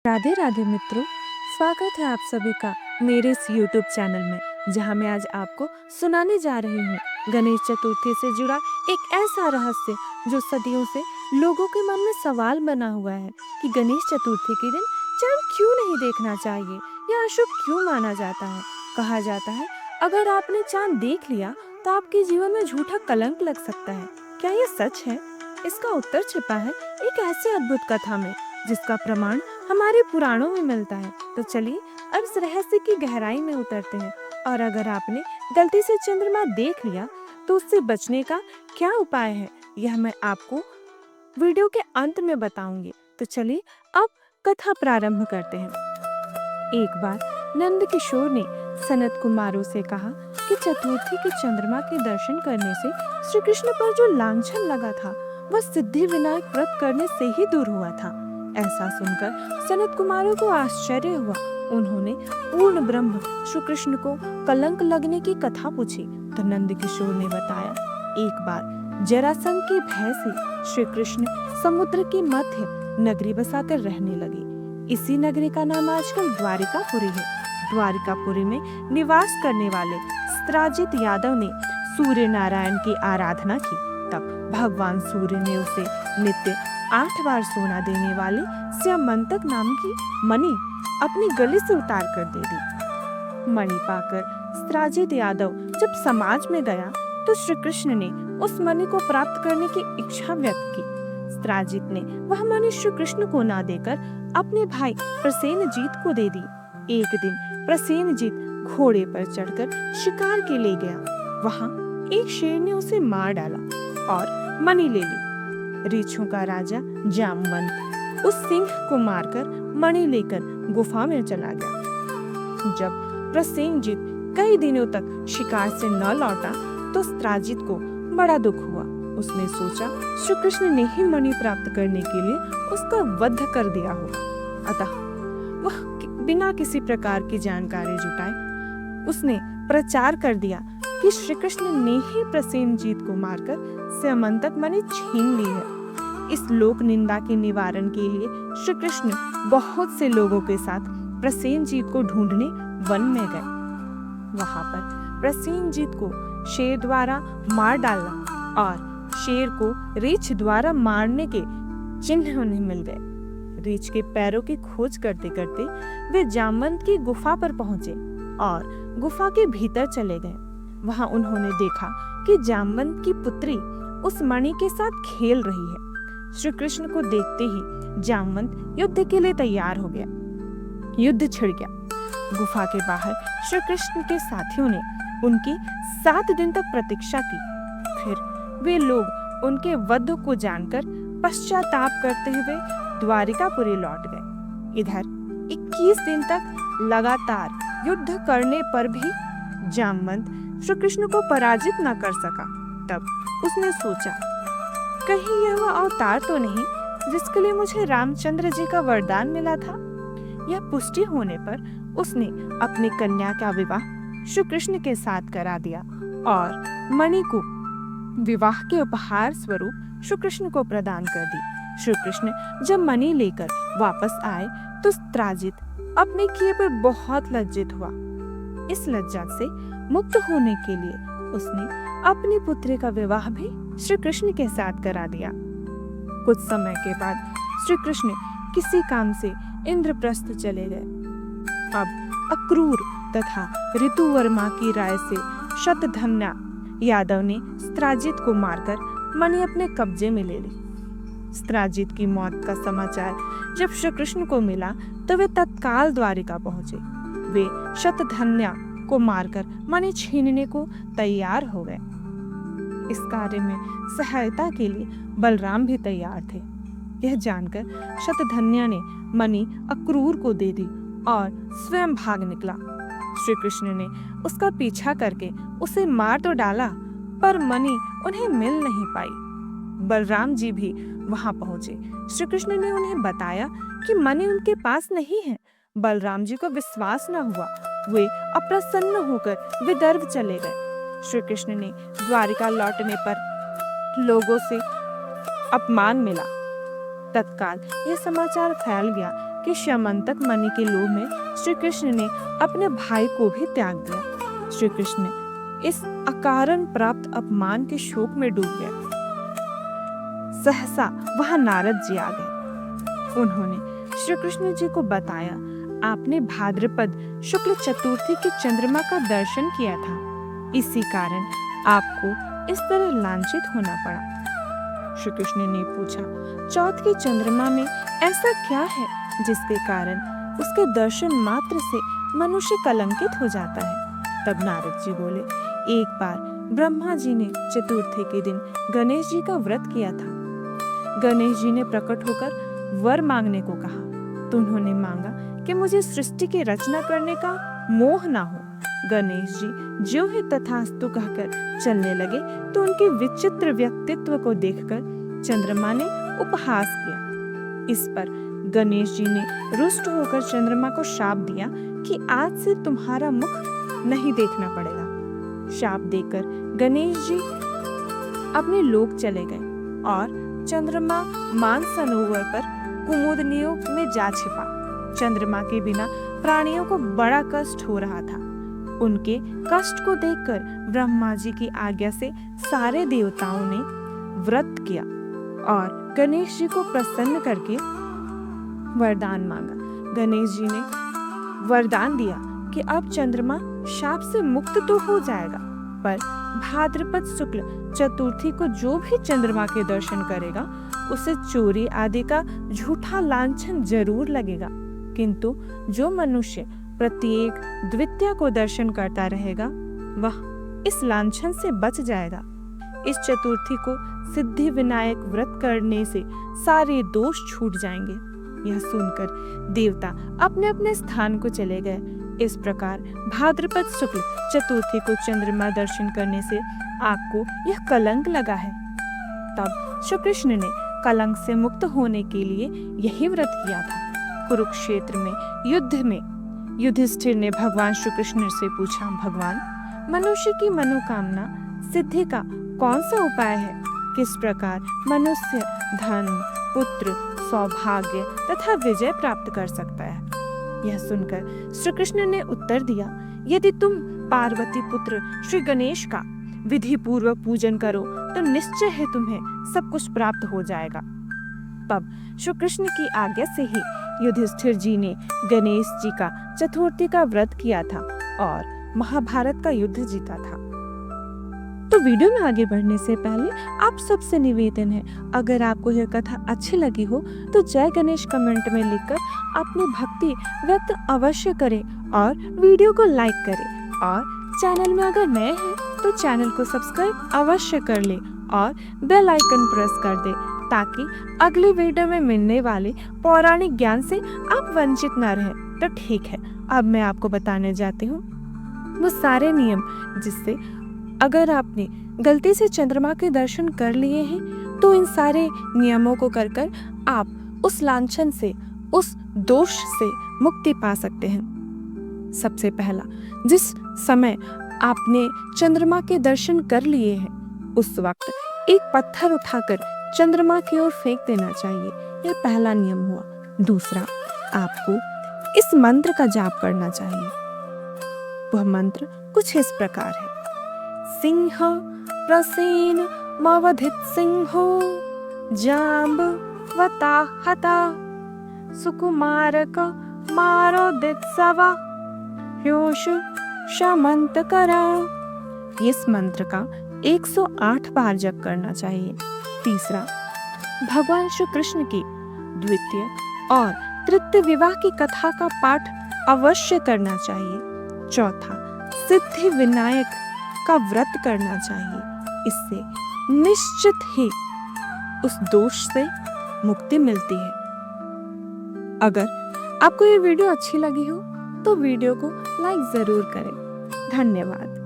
राधे राधे मित्रों, स्वागत है आप सभी का मेरे इस YouTube चैनल में, जहां मैं आज आपको सुनाने जा रही हूँ गणेश चतुर्थी से जुड़ा एक ऐसा रहस्य जो सदियों से लोगों के मन में सवाल बना हुआ है कि गणेश चतुर्थी के दिन चांद क्यों नहीं देखना चाहिए या अशुभ क्यों माना जाता है। कहा जाता है अगर आपने चांद देख लिया तो आपके जीवन में झूठा कलंक लग सकता है। क्या ये सच है? इसका उत्तर छिपा है एक ऐसी अद्भुत कथा में जिसका प्रमाण हमारे पुराणों में मिलता है। तो चलिए अब इस रहस्य की गहराई में उतरते हैं, और अगर आपने गलती से चंद्रमा देख लिया तो उससे बचने का क्या उपाय है, यह मैं आपको वीडियो के अंत में बताऊंगी। तो चलिए अब कथा प्रारंभ करते हैं। एक बार नंद किशोर ने सनत कुमारों से कहा कि चतुर्थी के चंद्रमा के दर्शन करने से श्री कृष्ण पर जो लांछन लगा था वह सिद्धि विनायक व्रत करने से ही दूर हुआ था। ऐसा सुनकर सनत कुमारों को आश्चर्य हुआ। उन्होंने पूर्ण ब्रह्म श्री कृष्ण को कलंक लगने की कथा पूछी तो नंद किशोर ने बताया, एक बार जरासंध के भय से श्री कृष्ण समुद्र के मध्य नगरी बसाकर रहने लगे। इसी नगरी का नाम आजकल द्वारिकापुरी है। द्वारिकापुरी में निवास करने वाले स्त्राजित यादव ने सूर्य नारायण की आराधना की। तब भगवान सूर्य ने उसे नित्य 8 बार सोना देने वाली स्यमंतक नाम की मणि अपनी गले से उतार कर दे दी। मणि पाकर स्त्राजित यादव जब समाज में गया तो श्री कृष्ण ने उस मणि को प्राप्त करने की इच्छा व्यक्त की। स्त्राजित ने वह मणि श्री कृष्ण को ना देकर अपने भाई प्रसेनजीत को दे दी। एक दिन प्रसेनजीत घोड़े पर चढ़कर शिकार के लिए गया। वहां एक शेर ने उसे मार डाला और मणि ले ली। रीछों का राजा जामवंत उस सिंह को मारकर मणि लेकर गुफा में चला गया। जब प्रसेनजीत कई दिनों तक शिकार से न लौटा तो स्त्राजित को बड़ा दुख हुआ। उसने सोचा श्री कृष्ण ने ही मणि प्राप्त करने के लिए उसका वध कर दिया होगा। अतः वह बिना किसी प्रकार की जानकारी जुटाए उसने प्रचार कर दिया कि श्री कृष्ण ने ही प्रसेनजीत को मारकर स्यमंतक मणि छीन ली है। इस लोक निंदा के निवारण के लिए श्री कृष्ण बहुत से लोगों के साथ प्रसेनजीत को ढूंढने वन में गए। वहां पर प्रसेनजीत को शेर द्वारा मार डालना और शेर को रीछ द्वारा मारने के चिन्ह उन्हें मिल गए। रीछ के पैरों की खोज करते करते वे जामवंत की गुफा पर पहुंचे और गुफा के भीतर चले गए। वहां उन्होंने देखा कि जामवंत की पुत्री उस मणि के साथ खेल रही है। श्री कृष्ण को देखते ही जामवंत युद्ध के लिए तैयार हो गया। युद्ध छिड़ गया। गुफा के बाहर श्री कृष्ण के साथियों ने उनकी 7 दिन तक प्रतीक्षा की। फिर वे लोग उनके वध को जानकर पश्चाताप करते हुए द्वारिकापुरी लौट गए। इधर 21 दिन तक लगातार युद्ध करने पर भी जामवंत श्री कृष्ण को पराजित न कर सका। तब उसने सोचा, कहीं यह वह अवतार तो नहीं जिसके लिए मुझे रामचंद्र जी का वरदान मिला था। यह पुष्टि होने पर उसने अपनी कन्या का विवाह श्री कृष्ण के साथ करा दिया और मणि को विवाह के उपहार स्वरूप श्री कृष्ण को प्रदान कर दी। श्री कृष्ण जब मणि लेकर वापस आए तो स्त्राजित अपने किए पर बहुत लज्जित हुआ। इस लज्जा से मुक्त होने के लिए उसने अपनी पुत्री का विवाह भी श्री कृष्ण के साथ करा दिया। कुछ समय के बाद श्री कृष्ण किसी काम से इंद्रप्रस्थ चले गए। अब अक्रूर तथा ऋतुवर्मा की राय से शतधन्या यादव ने स्त्राजित को मारकर मणि अपने कब्जे में ले ली। स्त्राजित की मौत का समाचार जब श्री कृष्ण को मिला तो वे तत्काल द्वारिका पहुंचे। वे शतधन्या को मारकर मणि छीनने को तैयार हो गए। इस कार्य में सहायता के लिए बलराम भी तैयार थे। यह जानकर शतधन्या ने मणि अक्रूर को दे दी और स्वयं भाग निकला। श्री कृष्ण ने उसका पीछा करके उसे मार तो डाला, पर मणि उन्हें मिल नहीं पाई। बलराम जी भी वहां पहुंचे। श्री कृष्ण ने उन्हें बताया कि मणि उनके पास नहीं है। बलराम जी को विश्वास न हुआ। वे अप्रसन्न होकर विदर्भ चले गए। श्री कृष्ण ने द्वारिका लौटने पर लोगों से अपमान मिला। तत्काल यह समाचार फैल गया कि श्यामंतक मणि के लोभ में श्री कृष्ण ने अपने भाई को भी त्याग दिया। श्री कृष्ण इस अकारण प्राप्त अपमान के शोक में डूब गए। सहसा वहां नारद जी आ गए। उन्होंने श्री कृष्ण जी को बताया, आपने भाद्रपद शुक्ल चतुर्थी की चंद्रमा का दर्शन किया था, इसी कारण आपको इस तरह लांछित होना पड़ा। श्री कृष्ण ने पूछा, चौथ की चंद्रमा में ऐसा क्या है जिसके कारण उसके दर्शन मात्र से मनुष्य कलंकित हो जाता है? तब नारद जी बोले, एक बार ब्रह्मा जी ने चतुर्थी के दिन गणेश जी का व्रत किया था। गणेश जी ने प्रकट होकर वर मांगने को कहा तो उन्होंने मांगा कि मुझे सृष्टि की रचना करने का मोह ना हो। गणेश जी ज्यों ही तथास्तु कहकर चलने लगे तो उनके विचित्र व्यक्तित्व को देखकर चंद्रमा ने उपहास किया। इस पर गणेश जी ने रुष्ट होकर चंद्रमा को शाप दिया कि आज से तुम्हारा मुख नहीं देखना पड़ेगा। शाप देकर गणेश जी अपने लोक चले गए और चंद्रमा मान सरोवर पर कुमुदनियों में जा छिपा। चंद्रमा के बिना प्राणियों को बड़ा कष्ट हो रहा था। उनके कष्ट को देखकर ब्रह्मा जी की आज्ञा से सारे देवताओं ने व्रत किया और गणेश जी को प्रसन्न करके वरदान मांगा। गणेश जी ने वरदान दिया कि अब चंद्रमा शाप से मुक्त तो हो जाएगा, पर भाद्रपद शुक्ल चतुर्थी को जो भी चंद्रमा के दर्शन करेगा उसे चोरी आदि का झूठा लांछन जरूर लगेगा, किंतु जो मनुष्य प्रत्येक द्वितीया को दर्शन करता रहेगा वह इस लांछन से बच जाएगा। इस चतुर्थी को सिद्धि विनायक व्रत करने से सारे दोष छूट जाएंगे। यह सुनकर देवता अपने अपने स्थान को चले गए। इस प्रकार भाद्रपद शुक्ल चतुर्थी को चंद्रमा दर्शन करने से आपको यह कलंक लगा है। तब श्री कृष्ण ने कलंक से मुक्त होने के लिए यही व्रत किया था। कुरुक्षेत्र में युद्ध में युधिष्ठिर ने भगवान श्री कृष्ण से पूछा, भगवान, मनुष्य की मनोकामना सिद्धि का कौन सा उपाय है? किस प्रकार मनुष्य धन, पुत्र, सौभाग्य तथा विजय प्राप्त कर सकता है? यह सुनकर श्री कृष्ण ने उत्तर दिया, यदि तुम पार्वती पुत्र श्री गणेश का विधि पूर्वक पूजन करो तो निश्चय है तुम्हें सब कुछ प्राप्त हो जाएगा। तब श्री कृष्ण की आज्ञा से ही युधिष्ठिर जी ने गणेश जी का चतुर्थी का व्रत किया था और महाभारत का युद्ध जीता था। तो वीडियो में आगे बढ़ने से पहले आप सबसे निवेदन है, अगर आपको यह कथा अच्छी लगी हो तो जय गणेश कमेंट में लिखकर अपनी भक्ति व्यक्त अवश्य करें और वीडियो को लाइक करें और चैनल में अगर नए हैं तो चैनल को सब्सक्राइब अवश्य कर ले और बेल आइकन प्रेस कर दे ताकि अगली वीडियो में मिलने वाले पौराणिक ज्ञान से आप वंचित न रहें। तो ठीक है, अब मैं आपको बताने जाती हूँ वो सारे नियम जिससे अगर आपने गलती से चंद्रमा के दर्शन कर लिए हैं तो इन सारे नियमों को कर आप उस लांछन से, उस दोष से मुक्ति पा सकते हैं। सबसे पहला, जिस समय आपने चंद्रमा के दर्शन कर लिए हैं उस वक्त एक पत्थर उठाकर चंद्रमा की ओर फेंक देना चाहिए। यह पहला नियम हुआ। दूसरा, आपको इस मंत्र का जाप करना चाहिए। वह मंत्र कुछ इस प्रकार है, सिंह प्रसेन मवधित सिंहो जाम्बवता हता सुकुमारक मारोदित सवा ह्योष शमंत करा। इस मंत्र का 108 बार जप करना चाहिए। तीसरा, भगवान श्री कृष्ण की द्वितीय और तृतीय विवाह की कथा का पाठ अवश्य करना चाहिए। चौथा, सिद्धि विनायक का व्रत करना चाहिए। इससे निश्चित ही उस दोष से मुक्ति मिलती है। अगर आपको ये वीडियो अच्छी लगी हो तो वीडियो को लाइक जरूर करें। धन्यवाद।